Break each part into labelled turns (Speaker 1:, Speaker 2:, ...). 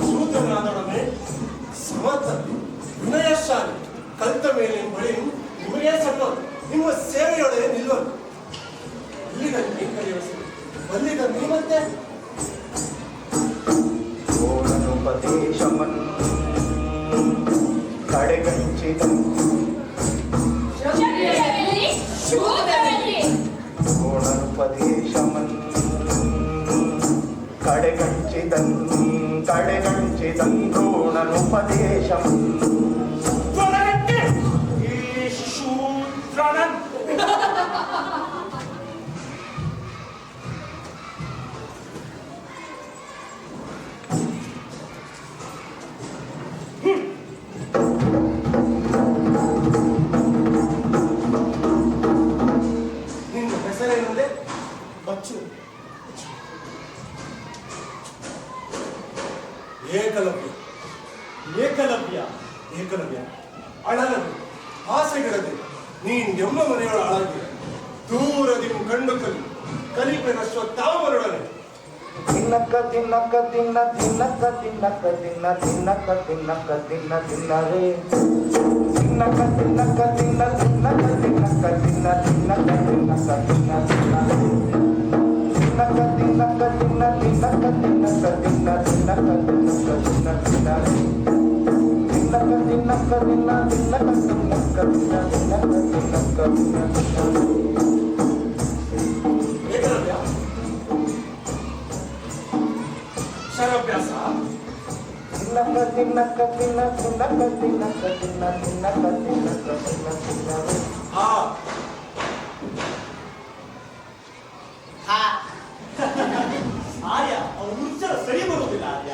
Speaker 1: ಶೂದ್ರನಾದೊಡನೆ ಸಮರ್ಥ ವಿನಯಶಾಲಿ ಕಲಿತ ಮೇಲೆ ಬಳಿ ಇವರೇ ಸಣ್ಣವರು ನಿಮ್ಮ ಸೇವೆಯೊಳಗೆ ನಿಲ್ಲುವರು. ಇಲ್ಲಿಗ ನೀ ಕಲಿಯಿಸಲು ಬಲ್ಲಿಗ ನೀ ಮತ್ತೆ
Speaker 2: ಓಡನುಪದೇಶಮನ್ ಕಡೆಗಣಿಸಿದನು ಓಡನುಪದೇಶಮನ್ ಕಡೆಗಣಿಸಿದನ್ ದ್ರೋಣನುಪದೇಶಮನ್
Speaker 1: ಈ ಶೂದ್ರನನ್ ನಿನ್ನ ಹೆಸರೇನಂದೆ? ಬಚ್ಚು. ಏಕಲವ್ಯ ಏಕಲವ್ಯ ಏಕಲವ್ಯ ಅಳಲದು ಆಸೆಗಿರದೆ ನೀನ್ ಎಮ್ಮ ಮನೆಯೊಳ ಅಳಗಿ ದೂರದಿ ಕಂಡು ಕಲಿಪೆನಶ್ವ ತಾವರೊಡನೆ
Speaker 2: ತಿನ್ನಕ್ಕ ತಿನ್ನಕ್ಕ ತಿನ್ನ ತಿನ್ನಕ್ಕ ತಿನ್ನಕ್ಕ ತಿನ್ನ ತಿನ್ನಕ್ಕ ತಿನ್ನಕ್ಕ ತಿನ್ನ ತಿನ್ನರೇ ತಿನ್ನಕ್ಕ ತಿನ್ನಕ್ಕ ತಿನ್ನ ತಿನ್ನಕ್ಕ ತಿನ್ನಕ್ಕ ತಿನ್ನ ತಿನ್ನಕ್ಕ ತಿನ್ನಕ್ಕ ತಿನ್ನ ತಿನ್ನರೇ ತಿನ್ನಕ್ಕ ತಿನ್ನಕ್ಕ ತಿನ್ನ ತಿನ್ನಕ್ಕ ತಿನ್ನಕ್ಕ ತಿನ್ನ ತಿನ್ನಕ್ಕ ತಿನ್ನಕ್ಕ ತಿನ್ನ ತಿನ್ನರೇ ತಿನ್ನಕ್ಕ ತಿನ್ನಕ್ಕ ತಿನ್ನ ತಿನ್ನಕ್ಕ ತಿನ್ನಕ್ಕ ತಿನ್ನ ತಿನ್ನಕ್ಕ ತಿನ್ನಕ್ಕ ತಿನ್ನ ತಿನ್ನರೇ
Speaker 1: ಏಕಲವ್ಯ ಶರಾಭ್ಯಾಸ
Speaker 2: ತಿನ್ನಕ್ಕ ತಿನ್ನಕ್ಕ ತಿನ್ನ ತಿನ್ನಕ್ಕ ತಿನ್ನಕ್ಕ ತಿನ್ನ ತಿನ್ನಕ್ಕ ತಿನ್ನಕ್ಕ ತಿನ್ನ ತಿನ್ನರೇ
Speaker 1: ಆರ್ಯ ಅವ್ರ ಉಚ್ಚರ ಸರಿ ಬರುವುದಿಲ್ಲ ಆರ್ಯ.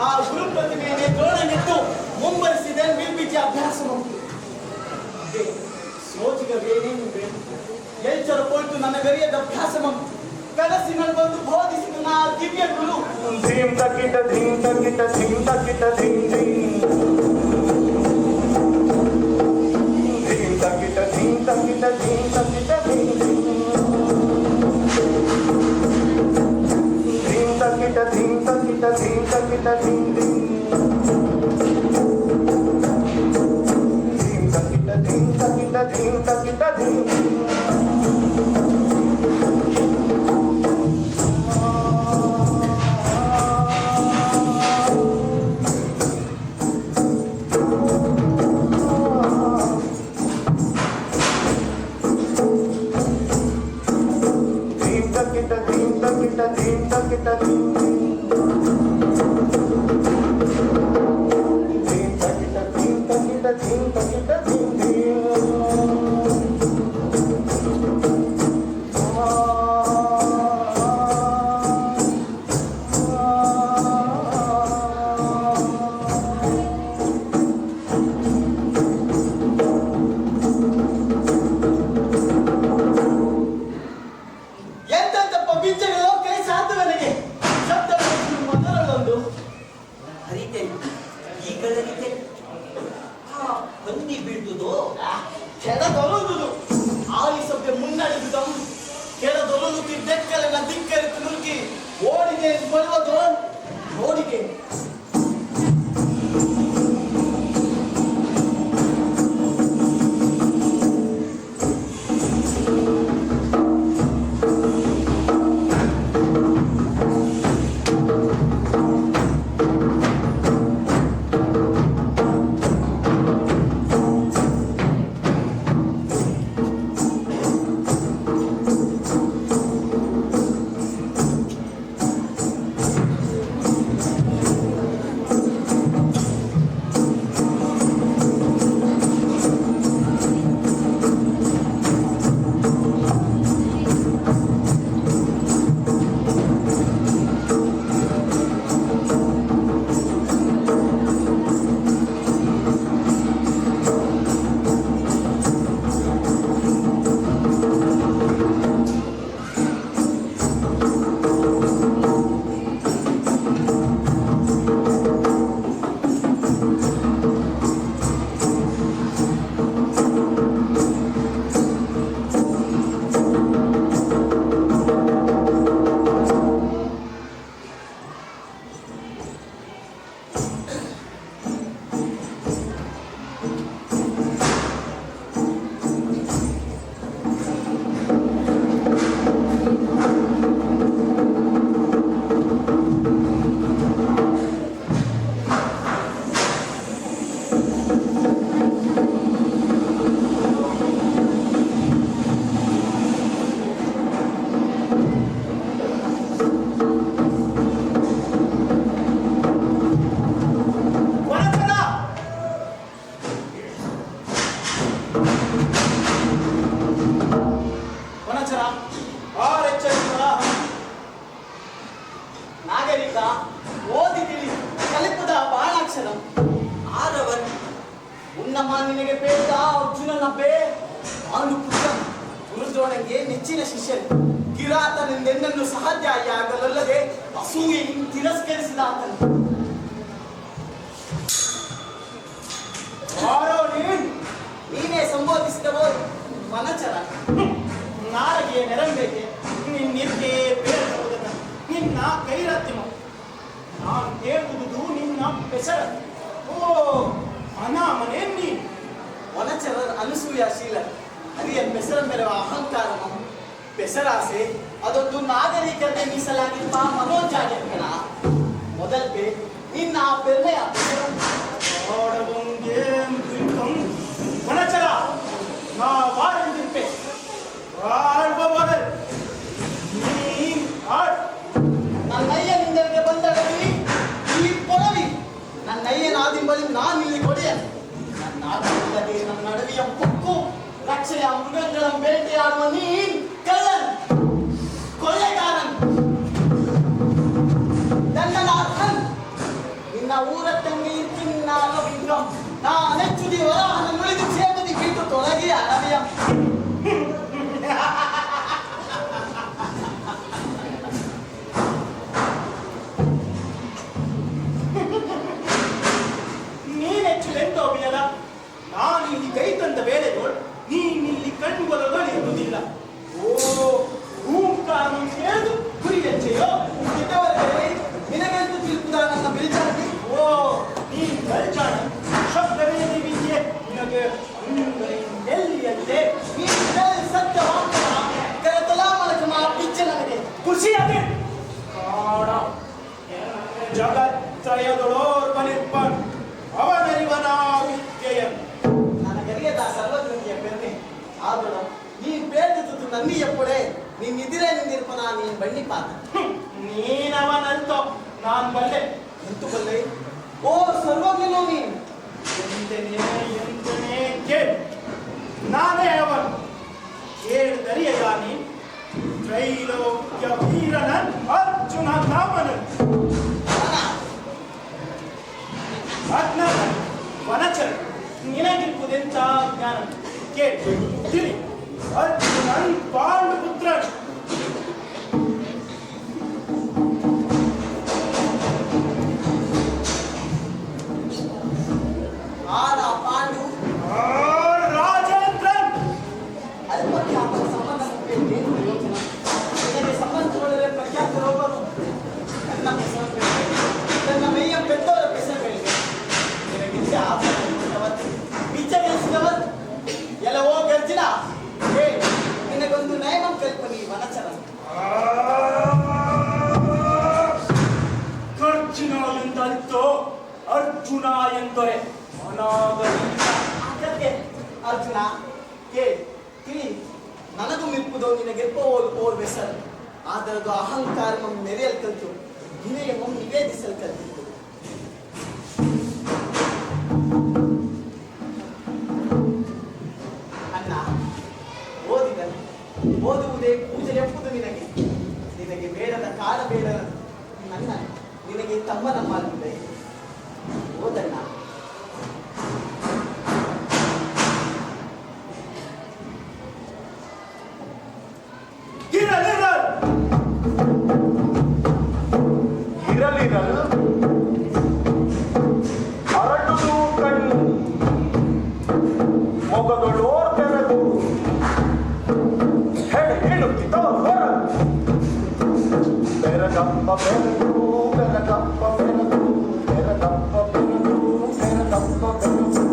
Speaker 1: ಆ ಗುರು ಪ್ರತಿಮೆಯನ್ನೇ ದ್ರೋಣನೆತ್ತು ಮುಂಬರಿಸಿದ ನಿರ್ಬೀಜ ಅಭ್ಯಾಸ ಸೋಚಿಗವೇನೇನು ಬೇಕು ಎಚ್ಚರ ಕೊಟ್ಟು ನನಗರಿಯದ ಅಭ್ಯಾಸ ಕನಸಿನಲ್ಲಿ ಬಂದು ಬೋಧಿಸಿದ ನಾ ದಿವ್ಯ ಗುರು
Speaker 2: ಧೀಂ ತಕಿಟ ಧೀಂ ತಕಿಟ ಧೀಂ ತಕಿಟ ಧೀಂ ಧೀಂ ಧೀಂ ತಕಿಟ ಧೀಂ ತಕಿಟ ಧೀಂ ತಕಿಟ ಧೀಂ ಧೀಂ ತಕಿಟ ಧೀಂ ತಕಿಟ ಧೀಂ ತಕಿಟ ಧೀಂ ಧೀಂ ಧೀಂ ತಕಿಟ ಧೀಂ ತಕಿಟ ಧೀಂ ತಕಿಟ ಧೀಂ
Speaker 3: ಹಂದಿ ಬೀಳ್ತದೋ
Speaker 1: ಕೆಳದೊಲುವುದು ಆಲಿಸದೆ ಮುನ್ನಡೆದು ಕೆಳದೊಲಲು ಬೆಕ್ಕಲನ್ನ ದಿಕ್ಕರಿತು ನುಗ್ಗಿ ಓಡಿಗೆ ಬರುವುದು ಓಡಿಗೆ ನಾಗರಿಕ ಓದಿ ತಿಳಿ ಕಲಿಪದ ಬಾಣಾಕ್ಷರಂ
Speaker 3: ಆರವನ್
Speaker 1: ಉನ್ನಮ ನಿನಗೆ ಬೇಡ ಅರ್ಜುನನ ಬೇ ಅವನು ಗುರುದ್ರೋಣಂಗೆ ನೆಚ್ಚಿನ ಶಿಷ್ಯರು ಕಿರಾತನೆಂದೆನ್ನನ್ನು ಸಹಜಾಗಿಯಾಗಲಲ್ಲದೆ ಅಸೂಯೆಯನ್ನು ತಿರಸ್ಕರಿಸಿದ ಆತನು ನೀನೇ ಸಂಬೋಧಿಸಿದವೋ ವನಚರ
Speaker 4: ನಾರಗೆ ನೆರಂಬೇಕೆ ನಿನ್ನಿರ್ಗೆ ಬೇಡ ನಿನ್ನ ಕೈರತ್ತಿಮ ನಾನು ಕೇಳುವುದು ನಿನ್ನ ಬೆಸರ ಓ ಅನಾಮನೆ ನೀ
Speaker 1: ವನಚರರ ಅನಸೂಯಾಶೀಲ ಅರಿಯ ಬೆಸರ ಮೇಲುವ ಅಹಂಕಾರ ಬೆಸರಾಸೆ ಅದೊಂದು ನಾಗರಿಕತೆ ಮೀಸಲಾಗಿರುವ ಮನೋಜಾಗ್ಯಕಣ ಮೊದಲ್ಗೆ ನಿನ್ನ ಬೆರ್ಮೆಯ
Speaker 4: ವನಚರ ನಾ ವಾರಂದಿರ್ಪೆ ಆಳ್ಬವರೆ ನೀ ಆಡ್
Speaker 1: ನನ್ನಯ್ಯನಿಂದರಿಗೆ ಬಂದಡವಿ ಈ ಪೊಲವಿ ನನ್ನಯ್ಯನಾದಿಂಬಳಿ ನಾನಿಲ್ಲಿ ಕೊಡೆಯ ನನ್ನ ಆಟವಿಲ್ಲದೆ ನನ್ನ ಅಡವಿಯ ಪೊಕ್ಕು ರಕ್ಷೆಯ ಮೃಗಗಳ ಬೇಟೆಯಾಡುವ ನೀನ್ ಕಳ್ಳನ್ ಕೊಲೆಗಾರನ್ ದಂಡನಾಥನ್ ನಿನ್ನ ಊರಟ್ಟಂಗಿ ತಿನ್ನ ವಿಗ್ರಹ ನಾನೆಚ್ಚುದಿ ವರಾಹನ ನುಳಿದು ಸೇವದಿ ಬಿಟ್ಟು ತೊಲಗಿ ಅಡವಿಯ
Speaker 4: ನೀನೆಚ್ಚುಲೆಂದೋಬಿಯಲ್ಲ ನಾನು ಇಲ್ಲಿ ಕೈ ತಂದ ವೇಳೆಗಳು ನೀನಿಲ್ಲಿ ಕಣ್ಣುಗಳು ಇರುವುದಿಲ್ಲ ಓ ಹೂಂಕಾರು ಕೇಳು ಗುರಿಯಚ್ಚೆಯೋ
Speaker 1: ಇದ್ದವರಿಗೆ ನಿನಗೆಂದು ತಿರುಪುದ ನನ್ನ ಬಿಲ್ಚಾಗಿ
Speaker 4: ಓ ನೀ ಕಲ್ಚಾಣ ಶಬ್ದವೇ ನಿಮಗೆ ನಿನಗೆ ಎಲ್ಲಿಯಲ್ಲೇ
Speaker 1: ಈ ಸತ್ಯವಾದ ಕರತಲಾಮಲಕಮ ಪಿಚ್ಚೆ ನನಗೆ
Speaker 4: ಖುಷಿಯಾಗಿ ಕಾಡ ಜಗತ್ರಯದೊಳೋರ್ವನಿರ್ಪನ್ ಅವನರಿವನ ವಿದ್ಯೆಯನ್
Speaker 1: ನನಗರಿಯದ ಸರ್ವಜ್ಞನಿಯ ಬೆನ್ನೆ ಆದಳು ನೀ ಬೇಡಿದುದು ನನ್ನಿಯಪ್ಪಡೆ ನೀನ್ ಇದಿರೇ ನಿಂದಿರ್ಪನ ನೀನ್ ಬಣ್ಣಿ ಪಾತ
Speaker 4: ನೀನವನಂತೋ ನಾನ್ ಬಲ್ಲೆ
Speaker 1: ಎಂತು ಬಲ್ಲೆ ಓ ಸರ್ವಜ್ಞನೋ ನೀನು
Speaker 4: ಎಂತನೇ ಕೇಳು ನಾನೇ ಅವನು ಕೇಳಿದರಿಯಲ್ಲ ನೀ ತ್ರೈಲೋಕ್ಯ ವೀರನನ್ ಅರ್ಜುನ ನಾಮನನ್ ಅಜ್ಞಾನ ವನಚರ ನಿನಗಿರುವುದೆಂತ ಜ್ಞಾನ ಕೇಳಿ ತಿಳಿ ಅರ್ಜುನನ್ ಪಾಂಡುಪುತ್ರನ್
Speaker 1: ಆದ ಪಾಂಡು ಅರ್ಜುನ ತಿಳಿ ನನಗೂ ಮಿರ್ಪುದೋ ನಿನಗೆಪ್ಪೋ ಓರ್ವೆಸರು ಆದರದು ಅಹಂಕಾರ ನೆರೆಯಲ್ ಕಲ್ತು ವಿನಯ ನಿವೇದಿಸಲ್ ಕಲ್ತಿತ್ತು ಅಣ್ಣ ಓದಿದನು ಓದುವುದೇ ಪೂಜೆ ಎಂಬುದು ನಿನಗೆ ಬೇಡದ ಕಾಲ ಬೇಡ ನನ್ನ ನಿನಗೆ ತಮ್ಮನ ಮಾತಿದೆ ಓದಣ್ಣ
Speaker 2: ಇರಲಿರಲು ಅರಟುದು ಕಣ್ಣು ಮೊಗಗಳೋರ್ ತೆರೆದು ಹೇಳುತ್ತಿದ್ದೋ ಬೆರಗಪ್ಪ ಬೆರದು ಬೆರಗಪ್ಪ ಬೆರದು ಬೆರಗಪ್ಪ ಬೆರದು ಬೆರಗಪ್ಪ ಬೆರದು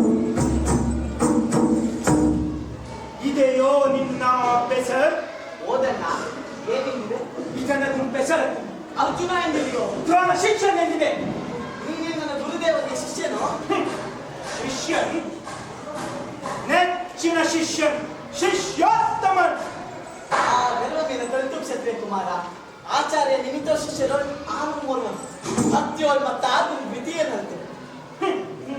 Speaker 4: ಇದೆಯೋ ನಿನ್ನ ಬೆಸರ್
Speaker 1: ಓದಣ್ಣ ಏನಿದೆ
Speaker 4: ಇದನ್ನು ಬೆಸರ್
Speaker 1: ಅರ್ಜುನ ಎಂದಿದೆಯೋ
Speaker 4: ದ್ರೋಣ ಶಿಕ್ಷಣ ಎಂದಿದೆ
Speaker 1: ನೀನೇ ನನ್ನ ಗುರುದೇವನಿಗೆ ಶಿಷ್ಯನೋ
Speaker 4: ಶಿಷ್ಯನ್ ನೆಚ್ಚಿನ ಶಿಷ್ಯನ್ ಶಿಷ್ಯೋತ್ತಮನ್
Speaker 1: ಆ ಬೆರವಮೇನ ಕಲಿತು ಕ್ಷತ್ರಿಯ ಕುಮಾರ ಆಚಾರ್ಯ ನಿಮಿತ್ತ ಶಿಷ್ಯರು ಆರು ಮೂರು ಹತ್ಯೋಳ್ ಮತ್ತು ಆರು ದ್ವಿತೀಯನಂತೆ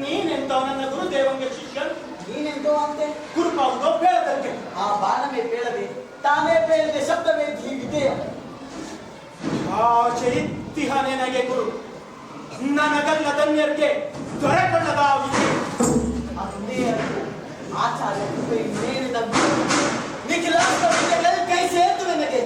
Speaker 4: ನೀನೆಂತೋ ನನ್ನ ಗುರುದೇವಂಗೆ ಶಿಷ್ಯನ್
Speaker 1: ನೀನೆಂತೋ ಅಂತೆ
Speaker 4: ಕುರುಪಾವುದೋ ಬೇಡದಂತೆ
Speaker 1: ಆ ಬಾಣವೇ ಬೇಡದೆ ತಾನೇ ಬೇಡದೆ ಶಬ್ದವೇ ವಿಧೇಯ
Speaker 4: ಆಚೆ ಇತ್ತಿಹ ನನಗೆ ಗುರು ನನಗಲ್ಲ ಧನ್ಯರಿಗೆ ದೊರೆಕೊಳ್ಳದ ವಿಧಿ
Speaker 1: ಅದೇ ಆಚಾರ್ಯ ಕೃಪೆ ಮೇಲಿದ ನಿಖಿಲ ಕೈ ಸೇರ್ತು ನನಗೆ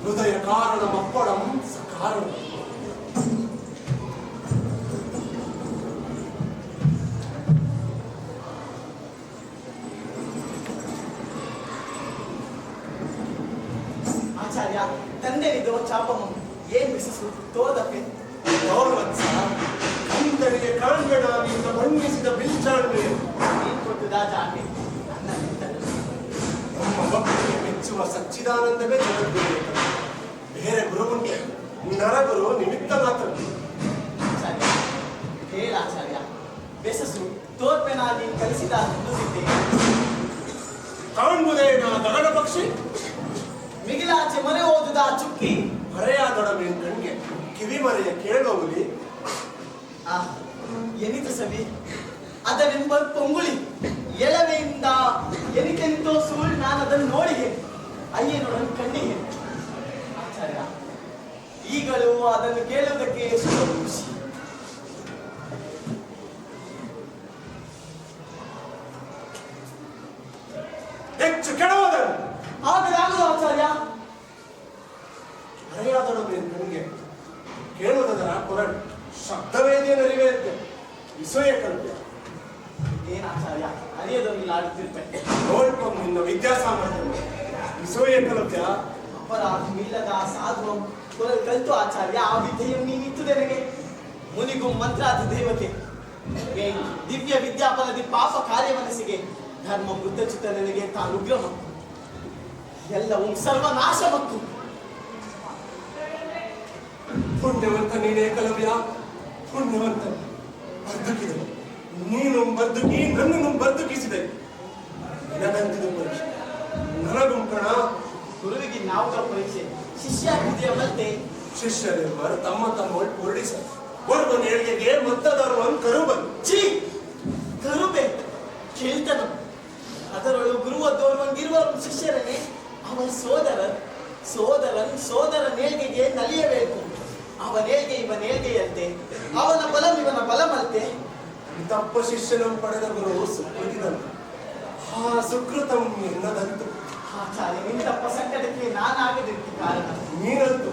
Speaker 2: ಹೃದಯ ಕಾರಣ ಮಪ್ಪಡಂ ಸಕಾರಣ
Speaker 1: ಆಚಾರ್ಯ ತಂದೆನಿದು ಚಾಪಮಂ ಏನ್ ಬಿಸಿಸು ತೋದಪ್ಪೆ
Speaker 3: ಗೌರವತ್ಸ ಕಂದರಿಗೆ ಕಾಣ್ಬೇಡ ನಿನ್ನ ಭಂಗಿಸಿದ ಬಿಲ್ಚಾಣ್ಮೆಯು
Speaker 1: ನೀನ್ ಕೊಟ್ಟುದಾ ಜಾಂಬಿ ನನ್ನ ನಿಂತರು
Speaker 3: ನಮ್ಮ ಭಕ್ತಿಗೆ ಮೆಚ್ಚುವ ಸಚ್ಚಿದಾನಂದವೇ ಜಗದ್ಗುರು ಬೇರೆ ಗುರುವುಂಟೆ ನರಗುರು ನಿಮಿತ್ತ ಮಾತ್ರ
Speaker 1: ಆಚಾರ್ಯ ಹೇಳ ಆಚಾರ್ಯ ಬೆಸಸು ತೋರ್ಪೆನಾ ನೀನು ಕಲಿಸಿದ ನುಡಿದಿದ್ದೆ
Speaker 3: ಕಾಣ್ಬುದೇ ನಾ ದಗಡ ಪಕ್ಷಿ
Speaker 1: ಮಿಗಿಲಾಚೆ ಮನೆ ಓದುದ ಚುಕ್ಕಿ
Speaker 3: ಮರೆಯಾದೊಡಮೆ ಕಣ್ಗೆ ಕಿವಿ ಮರೆಯ ಕೇಳೋಗುಲಿ
Speaker 1: ಆ ಎನಿತು ಸವಿ ಅದನೆಂಬ ಪೊಂಗುಳಿ ಎಳವೆಯಿಂದ ಎನಿತೆಂತೋ ಸುಳ್ಳು ನಾನು ಅದನ್ನು ನೋಡಿಗೆ ಅಯ್ಯನೊಡನು ಕಣ್ಣಿಗೆ ಆಚಾರ್ಯ ಈಗಲೂ ಅದನ್ನು ಕೇಳುವುದಕ್ಕೆ ಎಷ್ಟು ಖುಷಿ
Speaker 3: ಹೆಚ್ಚು ಕೆಡವದನು
Speaker 1: ಆಗಲಾಗದು ಆಚಾರ್ಯ
Speaker 3: ಮರೆಯಾದೊಡಮೆ ಕಣ್ಗೆ ಕೇಳುವುದರ ಕೊರಡು ಶಬ್ದವೇದಿಯ ನರಿವೇದ್ಯ ವಿಸೋಯ ಕಲ್ಪ್ಯ
Speaker 1: ಏನ್ ಆಚಾರ್ಯ ಅರಿಯದೊಂದಿಲ್ಲ ಆಡುತ್ತಿರ್ಬೇಕು
Speaker 3: ನೋಡ್ಕೊಂಡು ನಿನ್ನ ವಿದ್ಯಾಸಾಮರ್ಥ್ಯ ವಿಸೋಯ ಕಲ್ಪ್ಯ
Speaker 1: ಅಪರಾಧವಿಲ್ಲದ ಸಾಧುವಂ ಕಲಿತು ಆಚಾರ್ಯ ಆ ವಿದ್ಯೆಯು ನೀನಿತ್ತು ನನಗೆ ಮುನಿಗೂ ಮಂತ್ರಾದ ದೇವತೆ ದಿವ್ಯ ವಿದ್ಯಾಫಲದಿ ಪಾಪ ಕಾರ್ಯವನಸಿಗೆ ಧರ್ಮ ಬುದ್ಧಚಿತ್ತ ನನಗೆ ತಾನು ಉಗ್ರಮ ಎಲ್ಲವೂ ಸರ್ವನಾಶ ಮತ್ತು
Speaker 3: ಪುಣ್ಯವಂತ ನೀನೇ ಕಲವ್ಯ ಪುಣ್ಯವಂತ ಬದುಕಿದೆ ನೀನು ಬದುಕಿ ನನ್ನನ್ನು ಬದುಕಿಸಿದೆ ನಿನಗಂತಿದ ಪರೀಕ್ಷೆ ನನಗುಂಕಣ
Speaker 1: ಗುರುವಿಗೆ ನಾವು ಪರೀಕ್ಷೆ ಶಿಷ್ಯ ವಿದ್ಯೆಯವಲ್ಲದೆ
Speaker 3: ಶಿಷ್ಯರೆಲ್ಲರೂ ತಮ್ಮ ತಮ್ಮ ಪೂರ್ಣಿಸ ಒಬ್ಬನ ಏಳಿಗೆಗೆ ಮತ್ತದರವನ್ನು ಕರುಬನ್
Speaker 1: ಛೀ ಕರುಬೆ ಕೇಳ್ತನ ಅದರೊಳು ಗುರುವದ್ದೋರ್ವಂಗಿರುವ ಶಿಷ್ಯರನ್ನೇ ಅವರ ಸೋದರ ನೇಳ್ಗೆಗೆ ನಲಿಯಬೇಕು ಅವನೇಳ್ಗೆ ಇವನೇಳ್ಗೆಯಂತೆ ಅವನ ಬಲಂ ಇವನ ಬಲಮಂತೆ
Speaker 3: ತಪ್ಪ ಶಿಷ್ಯನನ್ನು ಪಡೆದ ಗುರು ಸುಕೃತಿದನು ಆ ಸುಕೃತಂ ಎನ್ನದಂತು
Speaker 1: ಆಚಾರ್ಯ ನಿಂತಪ್ಪ ಸಂಕಟಕ್ಕೆ ನಾನಾಗದಿರ್ತಿ ಕಾರಣ
Speaker 3: ನೀನಂತು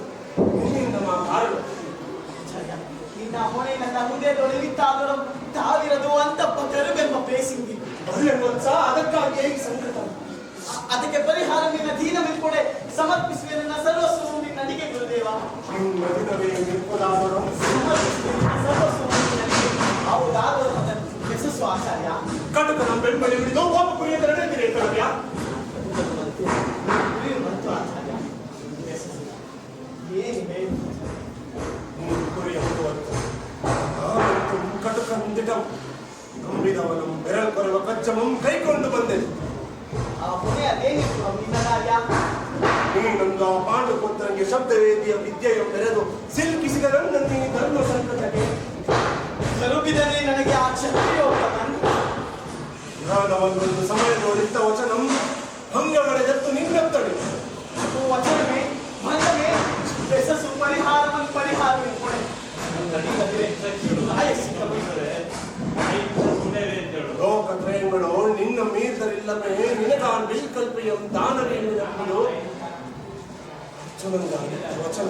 Speaker 3: ನಿನ್ನಿಂದ ಕಾರಣ
Speaker 1: ಆಚಾರ್ಯ ನಿನ್ನ ಹೊಣೆಯಿಂದ ಹೃದಯದೊಳಗಿತ್ತಾದರೂ ತಾವಿರದು ಅಂತಪ್ಪ ಕರುಬೆಂಬ ಬೇಸಿಂಗಿ
Speaker 3: ಬಲ್ಲೆನ್ನುವಂಸ ಅದಕ್ಕಾಗಿ ಈ ಸಂಕಟ
Speaker 1: ಅದಕ್ಕೆ ಪರಿಹಾರ ನಿನ್ನ ದೀನವಿಲ್ಕೊಡೆ ಸಮರ್ಪಿಸುವೆ ನನ್ನ ಸರ್ವಸ್ವವು ನಿನ್ನ ಅಡಿಗೆ ಗುರುದೇವ
Speaker 3: ನಿಮ್ಮ ದಿನವೇ ನಿಪ್ಪದಾದರೂ
Speaker 1: ಸಮರ್ಪಿಸುವೆ ನಿನ್ನ ಸರ್ವಸ್ವವು ನಿನ್ನ ಅಡಿಗೆ ಹೌದಾದರೂ ಅದನ್ನು ಯಶಸ್ಸು ಆಚಾರ್ಯ
Speaker 3: ಕಟಕನ ಬೆಂಬಲಿ ಹಿಡಿದು ಒಬ್ಬ ಕುರಿಯದ ನಡೆದಿದೆ ಕಲವ್ಯ
Speaker 1: ಗುರಿಯು ಬಂತು ಆಚಾರ್ಯ ಯಶಸ್ಸು ಏನಿದೆ
Speaker 3: ನೀನು ಕುರಿಯ ಹುಡುವಂತು ನಾನಂತೂ ಕಟಕಂದಿಟಂ ನಂಬಿದವನು ಬೆರಳು ಕೊರುವ ಕಚ್ಚಮಂ ಕೈಕೊಂಡು ಬಂದೆ
Speaker 1: ಆ ಹೊಣೆ ಅದೇನಿತ್ತು ನಿನ್ನ ಕಾರ್ಯ
Speaker 3: ನೀನೊಂದು ಆ ಪಾಂಡುಪುತ್ರನಿಗೆ ಶಬ್ದವೇದಿಯ ವಿದ್ಯೆಯ ಮೆರೆದು ಸಿಲುಕಿಸಿದ ನನ್ನನ್ನು ಈ ಧರ್ಮ ಸಂಕಟಕ್ಕೆ
Speaker 1: ಕರುಬಿದರೆ ನನಗೆ ಆ ಕ್ಷತ್ರಿಯ
Speaker 3: ನಾನವನ್ನೊಂದು ಸಮಯದೊಳಿದ್ದ ವಚನಂ ಭಂಗಗಳೆದತ್ತು ನಿನ್ನತ್ತಡಿ
Speaker 1: ವಚನವೇ ಮಂದವೇ ಯಶಸ್ಸು ಪರಿಹಾರವನ್ನು ಕೊಡೆ
Speaker 3: ಲೋಕತ್ರಯಗಳು ನಿನ್ನ ಮೀರಿದರಿಲ್ಲವೇ ನಿನಗಾನ್ ಬಿಲ್ಕಲ್ಪೆಯಂ ದಾನವೇನು ವಚನ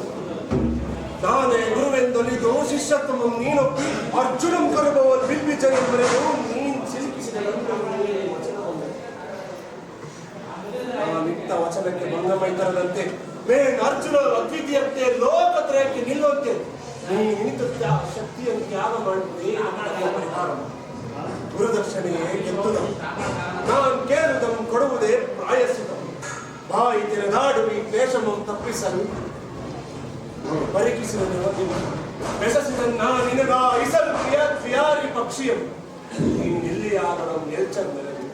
Speaker 3: ನಾನೇ ಗುರುವೆಂದೊಲಿದು ಶಿಷ್ಯತ್ವಂ ನೀನೊಪ್ಪಿ ಅರ್ಜುನಂ ಕರುಬವಲ್ ಬಿಲ್ಬಿಜಯ ಬರೆದು ನೀನು ಸಿಲುಕಿಸಿದ ನಿತ್ತ ವಚನಕ್ಕೆ ಭಂಗಮೈತರದಂತೆ ಮೇನ್ ಅರ್ಜುನ ಅದ್ವಿತೀಯಂತೆ ಲೋಕತ್ರಯಕ್ಕೆ ನಿಲ್ಲುವಂತೆ ನೀನಿತ ಶಕ್ತಿಯನ್ನು ತ್ಯಾಗ ಮಾಡುವುದೇ ಪರಿಹಾರ ಗುರುದಕ್ಷಿಣೆಯೇ ಗೆದ್ದುದ ನಾನು ಕೇಳುವುದಂ ಕೊಡುವುದೇ ಪ್ರಾಯಶ್ಚಿತ ಬಾಯಿ ತೆರೆದಾಡು ಈ ಕ್ಲೇಶಮಂ ತಪ್ಪಿಸಲು ಪರಿಕಿಸಿದ ಬೆಸಸಿದ ನಿನಗ ಇಸಲು ಪ್ರಿಯಾರಿ ಪಕ್ಷಿಯಂ ನೀನಿಲ್ಲಿ ಆದರಂ ಎಲ್ಚನ್ ಮೆರವಿ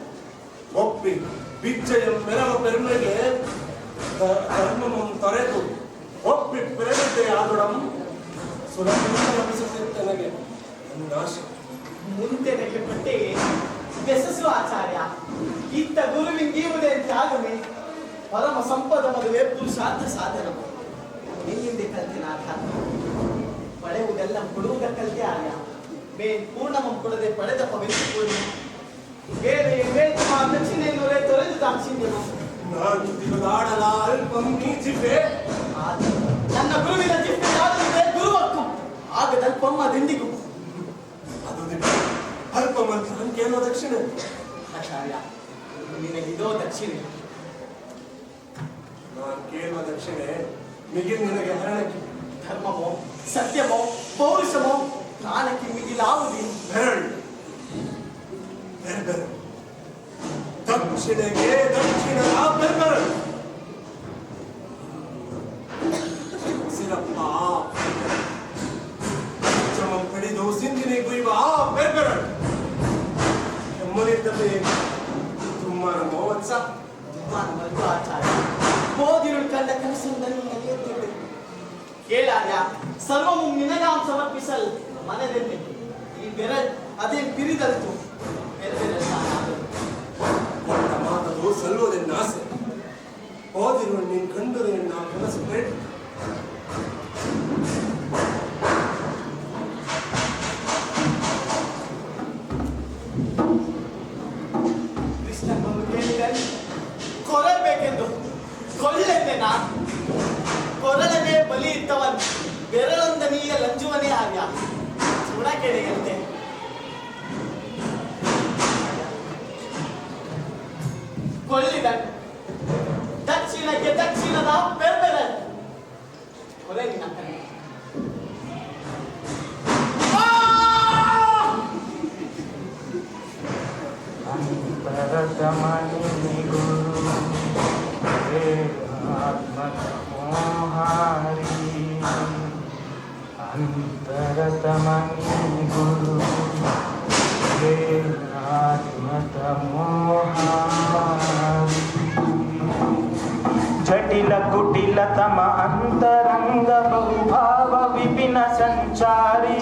Speaker 3: ಒಪ್ಪಿ ಬಿಚ್ಚೆಯಂ ಮೆರವ ಪೆರ್ಮೆಗೆ ಧರ್ಮಮಂ ತೊರೆದು ಒಪ್ಪಿ ಪೆರಗತೆ ಆದೊಡಂ ಸುಲಭ ನನಗೆ ನಾಶ
Speaker 1: ಮುಂದೆ ಪಟ್ಟೆ ಯಶಸ್ಸು ಆಚಾರ್ಯ ಇತ್ತ ಗುರುವಿಂಗೀವುದೇ ತ್ಯಾಗವೇ ಪರಮ ಸಂಪದ ಮದುವೆ ಪುರುಷಾರ್ಥ ಸಾಧನ ನಿನ್ನಿಂದೆ ಕಲ್ತಿನ ಆಧಾರ ಪಡೆಯುವುದೆಲ್ಲ ಕೊಡುವುದ ಕಲ್ತೆ ಆರ್ಯ ಪೂರ್ಣಮಂ ಕೊಡದೆ ಪಡೆದ ಪವಿತ್ರ ಪೂರ್ಣ ಬೇರೆ ದಕ್ಷಿಣೆಯನ್ನು ತೊರೆದು ದಾಕ್ಷಿಣ್ಯನು
Speaker 3: ನಾನು ತಿರುಗಾಡಲ ಅಲ್ಪಂ ನೀ ಜಿಬ್ಬೆ
Speaker 1: ನನ್ನ ಗುರುವಿನ ಜಿಬ್ಬೆ ಗುರುವಕ್ಕು ಆಗದಲ್ಪಮ್ಮ ದಿಂಡಿಗೂ
Speaker 3: ಅದು ಅಲ್ಪ ಮಂತ್ರ ನನಗೇನೋ ದಕ್ಷಿಣೆ
Speaker 1: ಆಚಾರ್ಯ ನಿನಗಿದೋ ದಕ್ಷಿಣೆ
Speaker 3: ನಾನು ಕೇಳುವ ದಕ್ಷಿಣೆ ಮಿಗಿಲ್ ನಿನಗೆ ಹರಣಕ್ಕೆ
Speaker 1: ಧರ್ಮಮೋ ಸತ್യമೋ ಪೌರುಷಮೋ ಪ್ರಾಣಕ್ಕೆ ಮಿಗಿಲಾವುದಿ
Speaker 3: ಬೆರಳು ಬೆರ್ಬೆರಳು ದಕ್ಷಿಣೆಗೆ ದಕ್ಷಿಣದ ಬೆರ್ಬೆರಳು ಸಿರಪ್ಪ ಚಮಂ ಕಡಿದು ಸಿಂಧಿನಿ ಗುಯ್ಯುವ ಆ ಬೆರ್ಬೆರಳು ಎಮ್ಮನಿದ್ದದೆ ತುಮ್ಮನ ಮೋವತ್ಸ
Speaker 1: ಮತ್ತು ಆಚಾರ್ಯ ಮೋದಿರುಳು ಕಂಡ ಕನಸೊಂದನ್ನು ನಡೆಯುತ್ತಿದ್ದೆ ಕೇಳಾರ್ಯ ಸರ್ವಮು ನಿನಗಾಂ ಸಮರ್ಪಿಸಲ್ ಮನದೆನ್ನೆ ಈ ಬೆರಲ್ ಅದೇನ್ ಪಿರಿದಲ್ತು
Speaker 3: ಕೊಟ್ಟ ಮಾತದು ಸಲ್ಲುವುದೆನ್ನ ಆಸೆ ಓದಿರುವ ನೀನ್ ಕಂಡುದೆನ್ನ ಕನಸು ಬೇಡ
Speaker 1: ಕೃಷ್ಣನನ್ನು ಕೇಳಿದರೆ ಕೊರಬೇಕೆಂದು ಕೊಳ್ಳೆಂದೆ ನಾನು ಕೊರಳನೆ ಬಲಿ ಇತ್ತವನ್ ಬೆರಳೊಂದನೀಯ ಲಂಜುವನೇ ಆರ್ಯ ಚೂಡ ಕೆಡೆಯಂತೆ ಕೊಳ್ಳಿದ ದಕ್ಷಿಣಕ್ಕೆ ದಕ್ಷಿಣದ ಬೆರ್ಬೆರಲ್ ಕೊರಗಿನ ಕಣ್ಣು
Speaker 2: ಅಂತರತಮನಿ ಗುರು ಹೇ ಆತ್ಮತಮೋಹಾರಿ ಅಂತರತಮನಿ ಗುರು ಹೇ ಆತ್ಮತಮೋಹಾರಿ ಜಟಿಲ ಕುಟಿಲ ತಮ ಅಂತರಂಗ ಬಹುಭಾವ ವಿಪಿನ ಸಂಚಾರಿ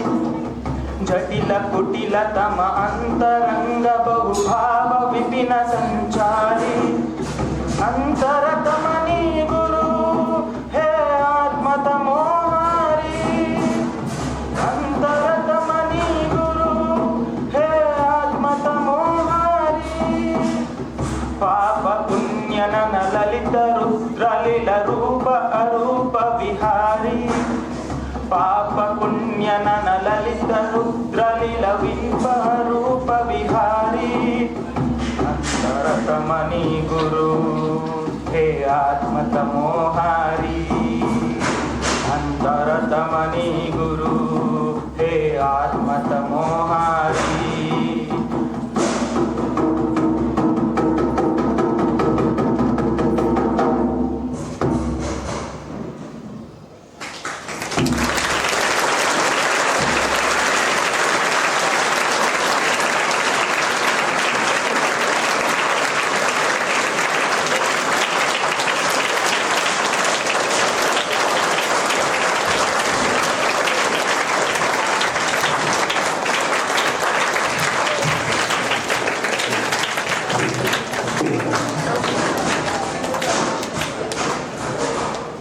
Speaker 2: ಜಟಿಲ ಕುಟಿಲ ತಮ ಅಂತರಂಗ ಬಹುಭಾವ ವಿಪಿನ ಸಂಚಾರಿ ಅಂತರತಮನಿ ಗುರು ಹೇ ಆತ್ಮತಮೋಹಾರಿ ಅಂತರತಮನಿ ಗುರು ಹೇ ಆತ್ಮತಮೋಹಾರಿ ಪಾಪ ಪುಣ್ಯನ ಲಲಿತ ರುದ್ರಲಿಲ ರೂಪ ಅರೂಪ ವಿಹಾರಿ ಪಾಪ ಪುಣ್ಯನ ಲಲಿತ ರುದ್ರಲಿಲ ವಿಪ ರೂಪ ವಿಹಾರಿ ಅಂತರತಮನಿ ಗುರು ಹೇ ಆತ್ಮತಮೋಹಾರಿ ಅಂತರತಮನಿ ಗುರು ಹೇ ಆತ್ಮತಮೋಹಾರಿ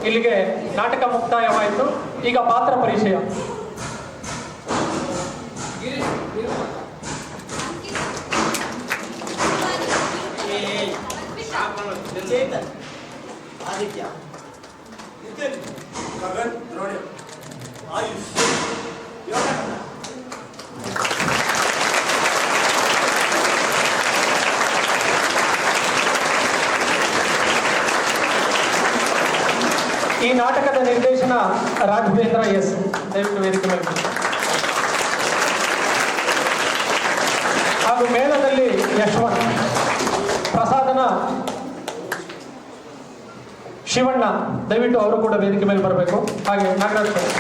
Speaker 5: ಇಲ್ಲಿಗೆ ನಾಟಕ ಮುಕ್ತಾಯವಾಯಿತು. ಈಗ ಪಾತ್ರ ಪರಿಚಯ.
Speaker 1: ಚೇತನ್ ಆದಿತ್ಯ
Speaker 3: ಗಗನ್ ನೋಡಿ
Speaker 1: ಆಯುಷ್
Speaker 5: ಈ ನಾಟಕದ ನಿರ್ದೇಶನ ರಾಘವೇಂದ್ರ ಎಸ್. ದಯವಿಟ್ಟು ವೇದಿಕೆ ಮೇಲೆ ಹಾಗೂ ಮೇಳದಲ್ಲಿ ಯಶವಂತ್, ಪ್ರಸಾದನ ಶಿವಣ್ಣ, ದಯವಿಟ್ಟು ಅವರು ಕೂಡ ವೇದಿಕೆ ಮೇಲೆ ಬರಬೇಕು. ಹಾಗೆ ನಾಗರಾಜ್ ಬನ್ನಿ.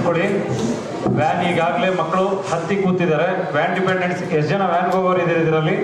Speaker 5: ನಿಲ್ಲಿಸ್ಕೊಡಿ. ವ್ಯಾನ್ ಈಗಾಗಲೇ ಮಕ್ಕಳು ಹತ್ತಿ ಕೂತಿದ್ದಾರೆ. ವ್ಯಾನ್ ಡಿಪೆಂಡೆಂಟ್ಸ್ ಎಷ್ಟು ಜನ ವ್ಯಾನ್ಗೆ ಹೋಗೋರು ಇದ್ದೀರಿ ಇದರಲ್ಲಿ?